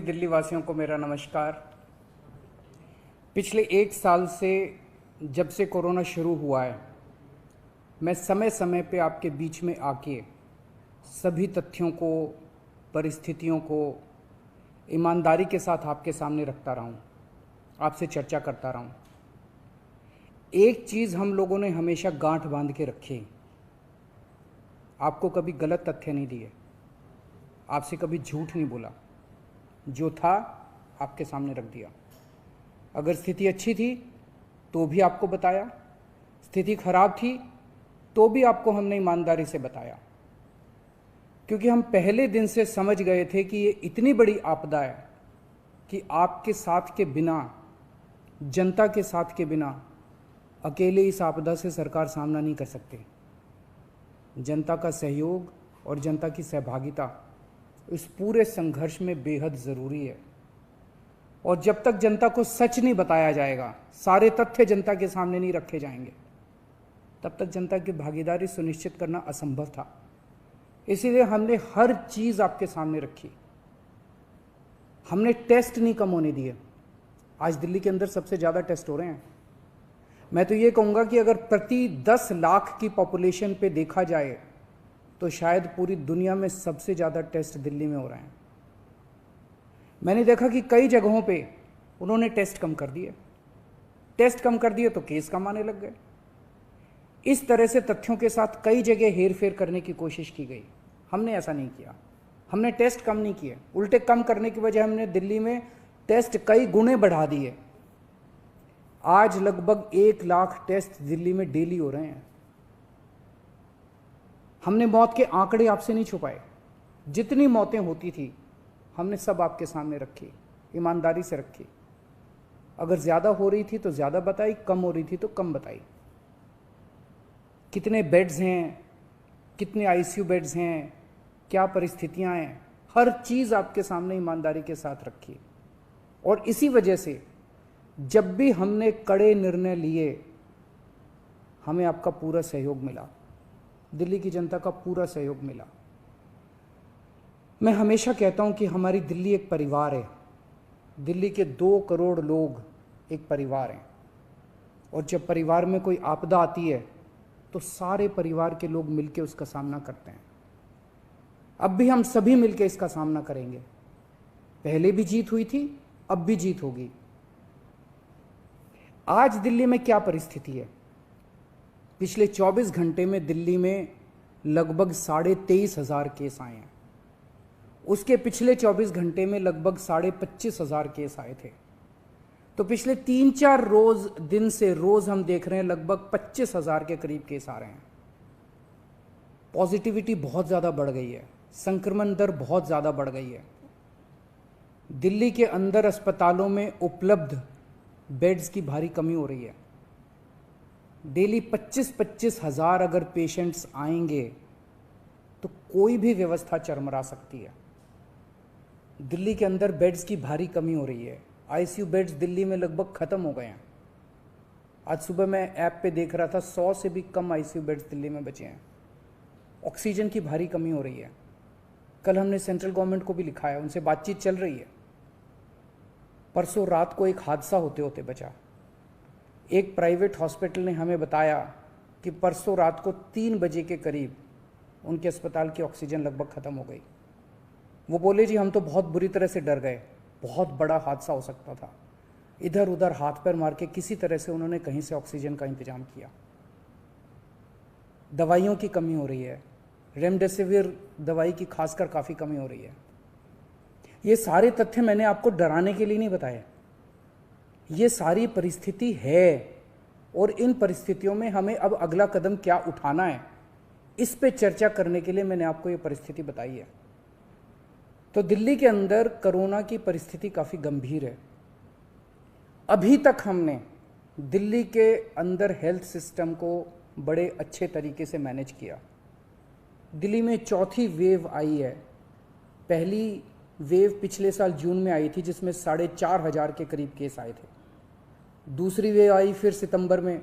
सभी दिल्ली वासियों को मेरा नमस्कार। पिछले एक साल से जब से कोरोना शुरू हुआ है, मैं समय समय पे आपके बीच में आके सभी तथ्यों को, परिस्थितियों को ईमानदारी के साथ आपके सामने रखता रहा हूँ, आपसे चर्चा करता रहा हूँ। एक चीज़ हम लोगों ने हमेशा गांठ बांध के रखी, आपको कभी गलत तथ्य नहीं दिए, आपसे कभी झूठ नहीं बोला, जो था आपके सामने रख दिया। अगर स्थिति अच्छी थी तो भी आपको बताया, स्थिति खराब थी तो भी आपको हमने ईमानदारी से बताया, क्योंकि हम पहले दिन से समझ गए थे कि ये इतनी बड़ी आपदा है कि आपके साथ के बिना, जनता के साथ के बिना अकेले इस आपदा से सरकार सामना नहीं कर सकती। जनता का सहयोग और जनता की सहभागिता इस पूरे संघर्ष में बेहद ज़रूरी है। और जब तक जनता को सच नहीं बताया जाएगा, सारे तथ्य जनता के सामने नहीं रखे जाएंगे, तब तक जनता की भागीदारी सुनिश्चित करना असंभव था। इसीलिए हमने हर चीज़ आपके सामने रखी। हमने टेस्ट नहीं कम होने दिए। आज दिल्ली के अंदर सबसे ज़्यादा टेस्ट हो रहे हैं। मैं तो ये कहूँगा कि अगर प्रति 10 लाख की पॉपुलेशन पे देखा जाए तो शायद पूरी दुनिया में सबसे ज़्यादा टेस्ट दिल्ली में हो रहे हैं। मैंने देखा कि कई जगहों पे उन्होंने टेस्ट कम कर दिए, टेस्ट कम कर दिए तो केस कम आने लग गए। इस तरह से तथ्यों के साथ कई जगह हेरफेर करने की कोशिश की गई। हमने ऐसा नहीं किया, हमने टेस्ट कम नहीं किए, उल्टे कम करने की वजह हमने दिल्ली में टेस्ट कई गुने बढ़ा दिए। आज लगभग 1 लाख टेस्ट दिल्ली में डेली हो रहे हैं। हमने मौत के आंकड़े आपसे नहीं छुपाए, जितनी मौतें होती थी हमने सब आपके सामने रखी, ईमानदारी से रखी। अगर ज़्यादा हो रही थी तो ज़्यादा बताई, कम हो रही थी तो कम बताई। कितने बेड्स हैं, कितने आईसीयू बेड्स हैं, क्या परिस्थितियां हैं, हर चीज़ आपके सामने ईमानदारी के साथ रखी। और इसी वजह से जब भी हमने कड़े निर्णय लिए, हमें आपका पूरा सहयोग मिला, दिल्ली की जनता का पूरा सहयोग मिला। मैं हमेशा कहता हूं कि हमारी दिल्ली एक परिवार है। दिल्ली के 2 करोड़ लोग एक परिवार हैं, और जब परिवार में कोई आपदा आती है तो सारे परिवार के लोग मिलकर उसका सामना करते हैं। अब भी हम सभी मिलकर इसका सामना करेंगे। पहले भी जीत हुई थी, अब भी जीत होगी। आज दिल्ली में क्या परिस्थिति है? पिछले 24 घंटे में दिल्ली में लगभग 23,500 केस आए हैं। उसके पिछले 24 घंटे में लगभग 25,500 केस आए थे। तो पिछले 3-4 दिन से रोज हम देख रहे हैं लगभग 25,000 के करीब केस आ रहे हैं। पॉजिटिविटी बहुत ज़्यादा बढ़ गई है, संक्रमण दर बहुत ज़्यादा बढ़ गई है। दिल्ली के अंदर अस्पतालों में उपलब्ध बेड्स की भारी कमी हो रही है। डेली 25-25 हज़ार अगर पेशेंट्स आएंगे तो कोई भी व्यवस्था चरमरा सकती है। दिल्ली के अंदर बेड्स की भारी कमी हो रही है। आईसीयू बेड्स दिल्ली में लगभग ख़त्म हो गए हैं। आज सुबह मैं ऐप पे देख रहा था 100 से भी कम आईसीयू बेड्स दिल्ली में बचे हैं। ऑक्सीजन की भारी कमी हो रही है। कल हमने सेंट्रल गवर्नमेंट को भी लिखा है, उनसे बातचीत चल रही है। परसों रात को एक हादसा होते होते बचा। एक प्राइवेट हॉस्पिटल ने हमें बताया कि परसों रात को 3 बजे के करीब उनके अस्पताल की ऑक्सीजन लगभग ख़त्म हो गई। वो बोले जी हम तो बहुत बुरी तरह से डर गए, बहुत बड़ा हादसा हो सकता था। इधर उधर हाथ पैर मार के किसी तरह से उन्होंने कहीं से ऑक्सीजन का इंतजाम किया। दवाइयों की कमी हो रही है, रेमडेसिविर दवाई की खासकर काफ़ी कमी हो रही है। ये सारे तथ्य मैंने आपको डराने के लिए नहीं बताए, ये सारी परिस्थिति है। और इन परिस्थितियों में हमें अब अगला कदम क्या उठाना है, इस पे चर्चा करने के लिए मैंने आपको ये परिस्थिति बताई है। तो दिल्ली के अंदर कोरोना की परिस्थिति काफ़ी गंभीर है। अभी तक हमने दिल्ली के अंदर हेल्थ सिस्टम को बड़े अच्छे तरीके से मैनेज किया। दिल्ली में चौथी वेव आई है। पहली वेव पिछले साल जून में आई थी, जिसमें 4,500 के करीब केस आए थे। दूसरी वेव आई फिर सितंबर में,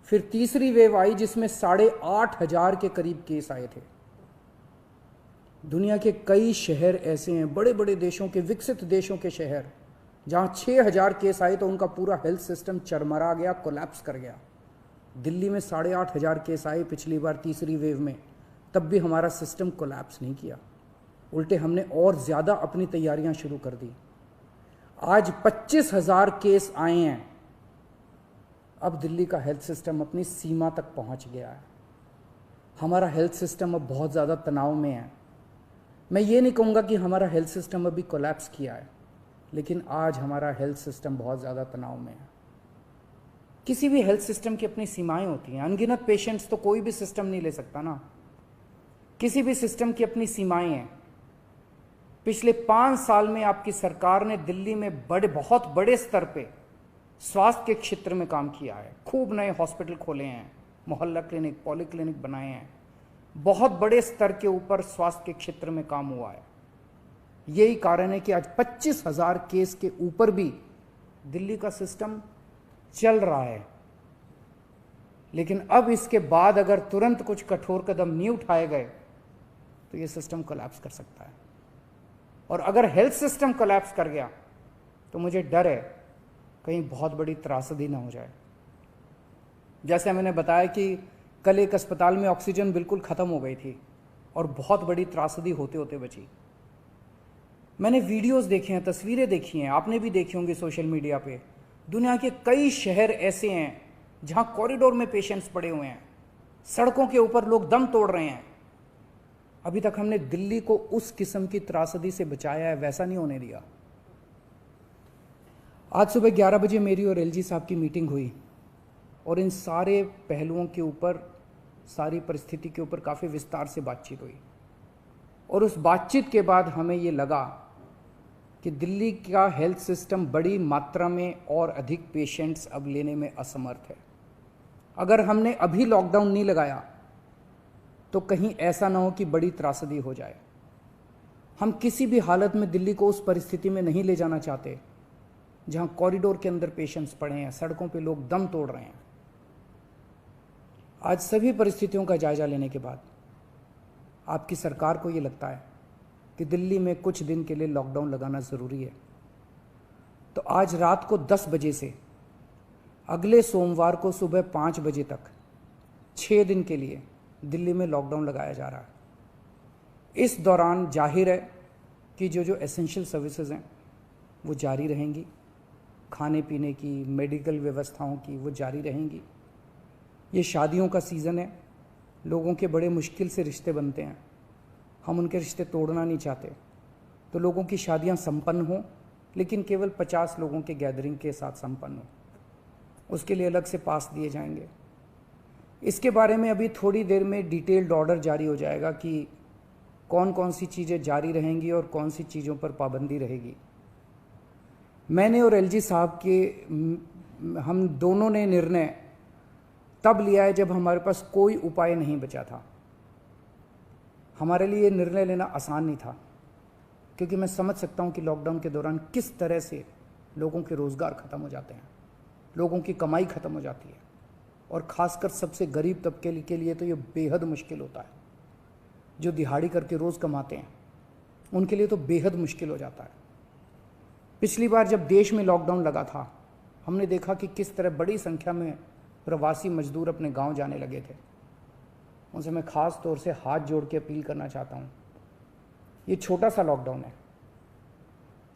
फिर तीसरी वेव आई जिसमें 8,500 के करीब केस आए थे। दुनिया के कई शहर ऐसे हैं, बड़े बड़े देशों के, विकसित देशों के शहर, जहाँ 6,000 केस आए तो उनका पूरा हेल्थ सिस्टम चरमरा गया, कोलैप्स कर गया। दिल्ली में 8,500 केस आए पिछली बार तीसरी वेव में, तब भी हमारा सिस्टम कोलैप्स नहीं किया, उल्टे हमने और ज़्यादा अपनी तैयारियां शुरू कर दी। आज 25,000 केस आए हैं। अब दिल्ली का हेल्थ सिस्टम अपनी सीमा तक पहुंच गया है। हमारा हेल्थ सिस्टम अब बहुत ज़्यादा तनाव में है। मैं ये नहीं कहूँगा कि हमारा हेल्थ सिस्टम अभी कोलैप्स किया है, लेकिन आज हमारा हेल्थ सिस्टम बहुत ज़्यादा तनाव में है। किसी भी हेल्थ सिस्टम की अपनी सीमाएं होती हैं। अनगिनत पेशेंट्स तो कोई भी सिस्टम नहीं ले सकता ना। किसी भी सिस्टम की अपनी सीमाएं हैं। पिछले 5 साल में आपकी सरकार ने दिल्ली में बहुत बड़े स्तर पे स्वास्थ्य के क्षेत्र में काम किया है। खूब नए हॉस्पिटल खोले हैं, मोहल्ला क्लिनिक, पॉलीक्लिनिक बनाए हैं। बहुत बड़े स्तर के ऊपर स्वास्थ्य के क्षेत्र में काम हुआ है। यही कारण है कि आज 25,000 केस के ऊपर भी दिल्ली का सिस्टम चल रहा है। लेकिन अब इसके बाद अगर तुरंत कुछ कठोर कदम नहीं उठाए गए तो ये सिस्टम कोलैप्स कर सकता है। और अगर हेल्थ सिस्टम कोलैप्स कर गया तो मुझे डर है कहीं बहुत बड़ी त्रासदी ना हो जाए। जैसे मैंने बताया कि कल एक अस्पताल में ऑक्सीजन बिल्कुल ख़त्म हो गई थी और बहुत बड़ी त्रासदी होते होते बची। मैंने वीडियोस देखे हैं, तस्वीरें देखी हैं, आपने भी देखी होंगी सोशल मीडिया पे। दुनिया के कई शहर ऐसे हैं जहां कॉरिडोर में पेशेंट्स पड़े हुए हैं, सड़कों के ऊपर लोग दम तोड़ रहे हैं। अभी तक हमने दिल्ली को उस किस्म की त्रासदी से बचाया है, वैसा नहीं होने दिया। आज सुबह 11 बजे मेरी और एलजी साहब की मीटिंग हुई और इन सारे पहलुओं के ऊपर, सारी परिस्थिति के ऊपर काफ़ी विस्तार से बातचीत हुई। और उस बातचीत के बाद हमें ये लगा कि दिल्ली का हेल्थ सिस्टम बड़ी मात्रा में और अधिक पेशेंट्स अब लेने में असमर्थ है। अगर हमने अभी लॉकडाउन नहीं लगाया तो कहीं ऐसा ना हो कि बड़ी त्रासदी हो जाए। हम किसी भी हालत में दिल्ली को उस परिस्थिति में नहीं ले जाना चाहते जहां कॉरिडोर के अंदर पेशेंट्स पड़े हैं, सड़कों पे लोग दम तोड़ रहे हैं। आज सभी परिस्थितियों का जायजा लेने के बाद आपकी सरकार को ये लगता है कि दिल्ली में कुछ दिन के लिए लॉकडाउन लगाना ज़रूरी है। तो आज रात को 10 बजे से अगले सोमवार को सुबह 5 बजे तक 6 दिन के लिए दिल्ली में लॉकडाउन लगाया जा रहा है। इस दौरान जाहिर है कि जो एसेंशियल सर्विसेज हैं वो जारी रहेंगी, खाने पीने की, मेडिकल व्यवस्थाओं की वो जारी रहेंगी। ये शादियों का सीज़न है, लोगों के बड़े मुश्किल से रिश्ते बनते हैं, हम उनके रिश्ते तोड़ना नहीं चाहते। तो लोगों की शादियां संपन्न हों, लेकिन केवल 50 लोगों के गैदरिंग के साथ संपन्न हो। उसके लिए अलग से पास दिए जाएंगे। इसके बारे में अभी थोड़ी देर में डिटेल्ड ऑर्डर जारी हो जाएगा कि कौन कौन सी चीज़ें जारी रहेंगी और कौन सी चीज़ों पर पाबंदी रहेगी। मैंने और एलजी साहब के हम दोनों ने निर्णय तब लिया है जब हमारे पास कोई उपाय नहीं बचा था। हमारे लिए ये निर्णय लेना आसान नहीं था, क्योंकि मैं समझ सकता हूँ कि लॉकडाउन के दौरान किस तरह से लोगों के रोज़गार ख़त्म हो जाते हैं, लोगों की कमाई ख़त्म हो जाती है, और ख़ासकर सबसे गरीब तबके के लिए तो ये बेहद मुश्किल होता है। जो दिहाड़ी करके रोज़ कमाते हैं उनके लिए तो बेहद मुश्किल हो जाता है। पिछली बार जब देश में लॉकडाउन लगा था, हमने देखा कि किस तरह बड़ी संख्या में प्रवासी मजदूर अपने गांव जाने लगे थे। उनसे मैं ख़ास तौर से हाथ जोड़ के अपील करना चाहता हूँ, ये छोटा सा लॉकडाउन है,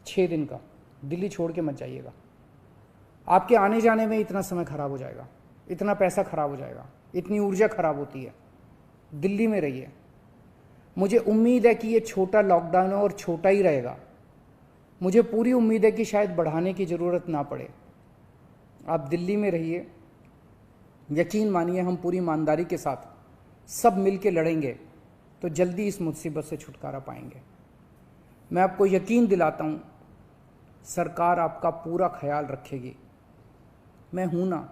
6 दिन का, दिल्ली छोड़ के मत जाइएगा। आपके आने जाने में इतना समय खराब हो जाएगा, इतना पैसा खराब हो जाएगा, इतनी ऊर्जा खराब होती है। दिल्ली में रहिए। मुझे उम्मीद है कि ये छोटा लॉकडाउन है और छोटा ही रहेगा। मुझे पूरी उम्मीद है कि शायद बढ़ाने की ज़रूरत ना पड़े। आप दिल्ली में रहिए। यकीन मानिए, हम पूरी ईमानदारी के साथ सब मिल के लड़ेंगे तो जल्दी इस मुसीबत से छुटकारा पाएंगे। मैं आपको यकीन दिलाता हूँ, सरकार आपका पूरा ख्याल रखेगी। मैं हूँ ना,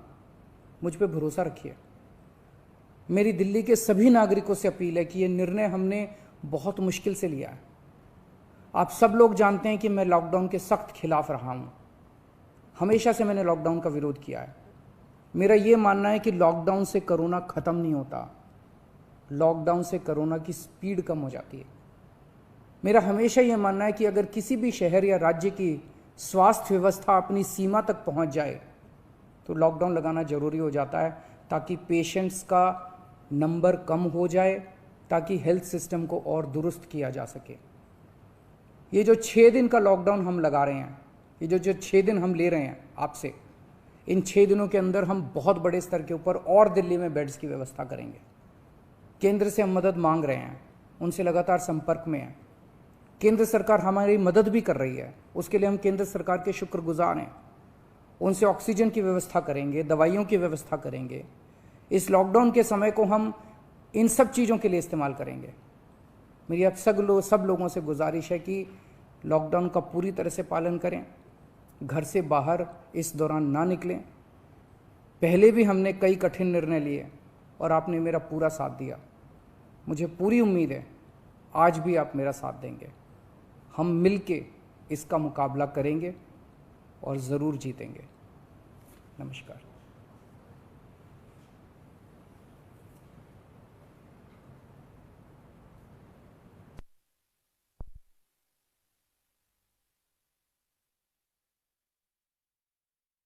मुझ पे भरोसा रखिए। मेरी दिल्ली के सभी नागरिकों से अपील है कि ये निर्णय हमने बहुत मुश्किल से लिया है। आप सब लोग जानते हैं कि मैं लॉकडाउन के सख्त खिलाफ रहा हूँ। हमेशा से मैंने लॉकडाउन का विरोध किया है। मेरा ये मानना है कि लॉकडाउन से कोरोना ख़त्म नहीं होता, लॉकडाउन से कोरोना की स्पीड कम हो जाती है। मेरा हमेशा ये मानना है कि अगर किसी भी शहर या राज्य की स्वास्थ्य व्यवस्था अपनी सीमा तक पहुंच जाए तो लॉकडाउन लगाना ज़रूरी हो जाता है, ताकि पेशेंट्स का नंबर कम हो जाए, ताकि हेल्थ सिस्टम को और दुरुस्त किया जा सके। ये जो 6 दिन का लॉकडाउन हम लगा रहे हैं, ये जो 6 दिन हम ले रहे हैं आपसे, इन 6 दिनों के अंदर हम बहुत बड़े स्तर के ऊपर और दिल्ली में बेड्स की व्यवस्था करेंगे। केंद्र से हम मदद मांग रहे हैं, उनसे लगातार संपर्क में हैं। केंद्र सरकार हमारी मदद भी कर रही है, उसके लिए हम केंद्र सरकार के शुक्रगुजार हैं। उनसे ऑक्सीजन की व्यवस्था करेंगे, दवाइयों की व्यवस्था करेंगे। इस लॉकडाउन के समय को हम इन सब चीज़ों के लिए इस्तेमाल करेंगे। मेरी अब सब लोगों से गुजारिश है कि लॉकडाउन का पूरी तरह से पालन करें, घर से बाहर इस दौरान ना निकलें। पहले भी हमने कई कठिन निर्णय लिए और आपने मेरा पूरा साथ दिया। मुझे पूरी उम्मीद है आज भी आप मेरा साथ देंगे। हम मिलके इसका मुकाबला करेंगे और ज़रूर जीतेंगे। नमस्कार।